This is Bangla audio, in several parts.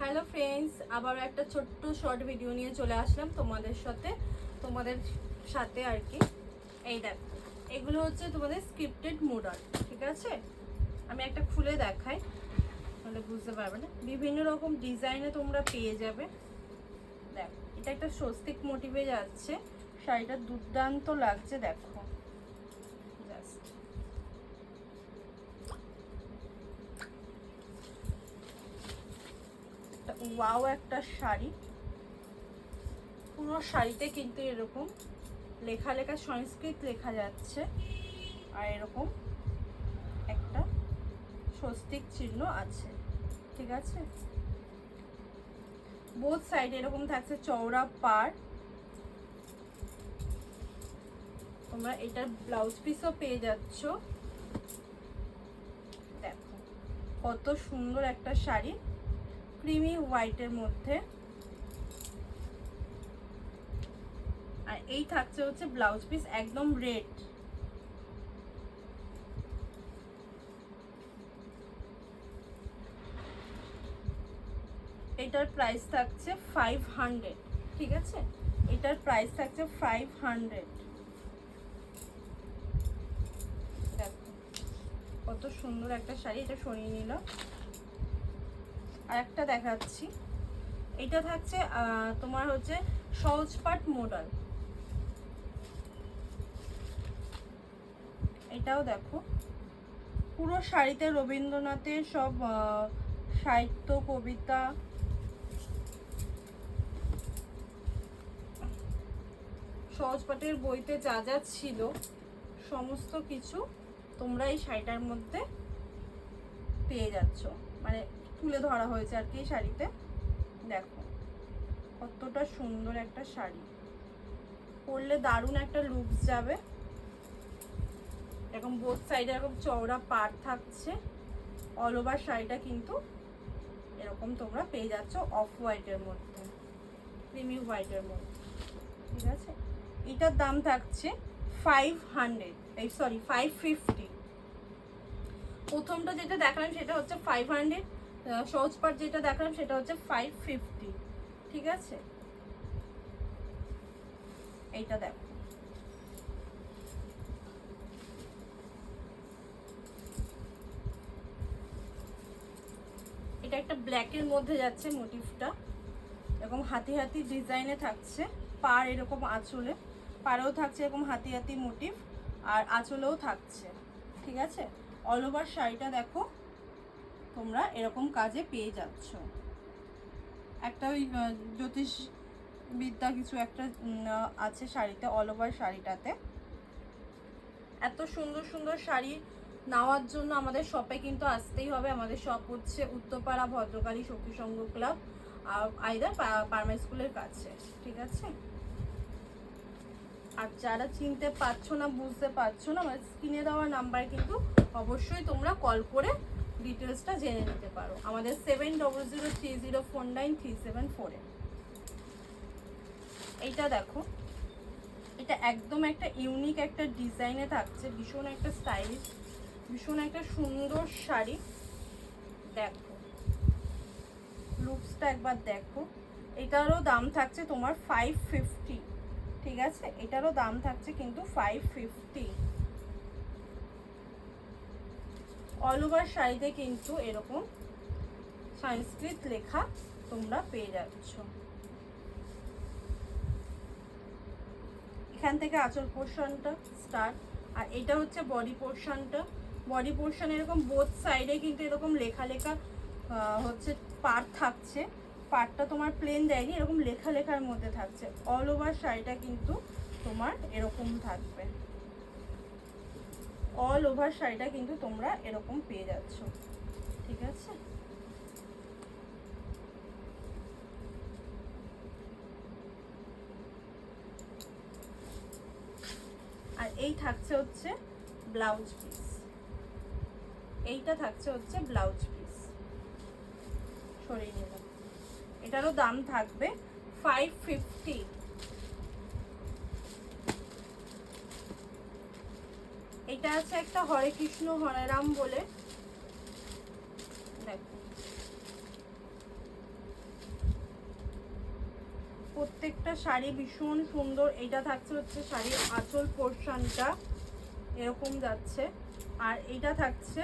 হ্যালো ফ্রেন্ডস, আবার একটা ছোট্ট শর্ট ভিডিও নিয়ে চলে আসলাম তোমাদের সাথে আর কি। এই দেখো, এগুলো হচ্ছে তোমাদের স্ক্রিপ্টেড মডেল, ঠিক আছে? আমি একটা খুলে দেখাই, তাহলে বুঝতে পারবে না। বিভিন্ন রকম ডিজাইনে তোমরা পেয়ে যাবে। দেখো, এটা একটা স্বস্তিক মোটিভে যাচ্ছে, শাড়িটা দুর্দান্ত লাগছে। দেখো জাস্ট ওয়াও একটা শাড়ি। পুরো শাড়িতে কিন্তু এরকম লেখা সংস্কৃত লেখা যাচ্ছে, আর এরকম একটা স্বস্তিক চিহ্ন আছে, ঠিক আছে? বোথ সাইড এরকম থাকছে চওড়া পাড়। তোমরা এটার ব্লাউজ পিসও পেয়ে যাচ্ছ। দেখো কত সুন্দর একটা শাড়ি, ক্রিমি হোয়াইটের মধ্যে। আর এই থাকছে হচ্ছে ব্লাউজ পিস, একদম রেড। এটার প্রাইস থাকছে 500, ঠিক আছে? এটার প্রাইস থাকছে 500। দেখো কত সুন্দর একটা শাড়ি, এটা সরিয়ে নিল। আর একটা দেখাচ্ছি, এটা থাকছে তোমার হচ্ছে সহজপাঠ মডেল। এটাও দেখো, পুরো শাড়িতে রবীন্দ্রনাথের সব সাহিত্য কবিতা, সহজপাঠের বইতে যা যা ছিল সমস্ত কিছু তোমরা এই শাড়িটার মধ্যে পেয়ে যাচ্ছ, মানে তুলে ধরা হয়েছে আর কি এই শাড়িতে। দেখো কতটা সুন্দর একটা শাড়ি, পরলে দারুণ একটা লুকস যাবে। এরকম বোথ সাইডে এরকম চওড়া পাড় থাকছে। অল ওভার শাড়িটা কিন্তু এরকম তোমরা পেয়ে যাচ্ছ অফ হোয়াইটের মধ্যে, ক্রিমি হোয়াইটের মধ্যে, ঠিক আছে? এটার দাম থাকছে 500, এই সরি 550। প্রথমটা যেটা দেখালাম সেটা হচ্ছে 500, সহজ পাট যেটা দেখালাম সেটা হচ্ছে 550, ঠিক আছে? এইটা দেখো, এটা একটা ব্ল্যাকের মধ্যে যাচ্ছে মোটিভটা, এরকম হাতি হাতি ডিজাইনে থাকছে। পাড় এরকম আঁচলে, পাড়েও থাকছে এরকম হাতি হাতি মোটিভ, আর আঁচলেও থাকছে, ঠিক আছে? অল ওভার শাড়িটা দেখো তোমরা এরকম কাজে পেয়ে যাচ্ছ। একটা ওই জ্যোতিষ বিদ্যা কিছু একটা আছে শাড়িতে, অল ওভার শাড়িটাতে। এত সুন্দর সুন্দর শাড়ি নেওয়ার জন্য আমাদের শপে কিন্তু আসতেই হবে। আমাদের শপ হচ্ছে উত্তরপাড়া ভদ্রকালী শক্তি সংঘ ক্লাব, আইদার পারমা স্কুলের কাছে, ঠিক আছে? আর যারা চিনতে পারছো না, বুঝতে পারছো না, আমাদের স্ক্রিনে দেওয়া নাম্বার কিন্তু অবশ্যই তোমরা কল করে ডিটেলসটা জেনে নিতে পারো। আমাদের 7003049374। এইটা দেখো, এটা একদম একটা ইউনিক একটা ডিজাইনে থাকছে, ভীষণ একটা স্টাইলিশ, ভীষণ একটা সুন্দর শাড়ি। দেখো লুকসটা একবার দেখো। এটারও দাম থাকছে তোমার 550, ঠিক আছে? এটারও দাম থাকছে কিন্তু 550। অল ওভার শাড়িতে কিন্তু এরকম সংস্কৃত লেখা তোমরা পেয়ে যাচ্ছ। এখান থেকে আঁচল পোর্শনটা স্টার্ট, আর এটা হচ্ছে বডি পোর্শনটা। বডি পোর্শন এরকম বোথ সাইডে কিন্তু এরকম লেখা হচ্ছে পার্ট থাকছে। পার্টটা তোমার প্লেন দেয়নি, এরকম লেখার মধ্যে থাকছে। অল ওভার শাড়িটা কিন্তু তোমার এরকম থাকবে, অল ওভার শাড়িটা কিন্তু তোমরা এরকম পেয়ে যাচ্ছ, ঠিক আছে? আর এই থাকছে হচ্ছে ব্লাউজ পিস, এইটা থাকছে হচ্ছে ব্লাউজ পিস। সরিয়ে নিলাম। এটারও দাম থাকবে 550। এটা আছে একটা হরে কৃষ্ণ হরে রাম বলে, দেখো একটা শাড়ি ভীষণ সুন্দর। এইটা থাকছে হচ্ছে শাড়ির আঁচল পোর্শনটা এরকম যাচ্ছে, আর এইটা থাকছে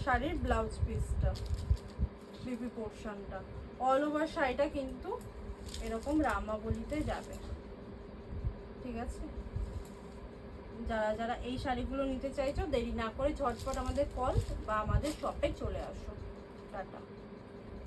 শাড়ির ব্লাউজ পিসটা, বিপি পোর্শনটা। অল ওভার শাড়িটা কিন্তু এরকম রামাবলিতে যাবে, ঠিক আছে? যারা যারা এই শাড়িগুলো নিতে চাইছো দেরি না করে ঝটপট আমাদের কল বা আমাদের শপে চলে আসো। টাটা।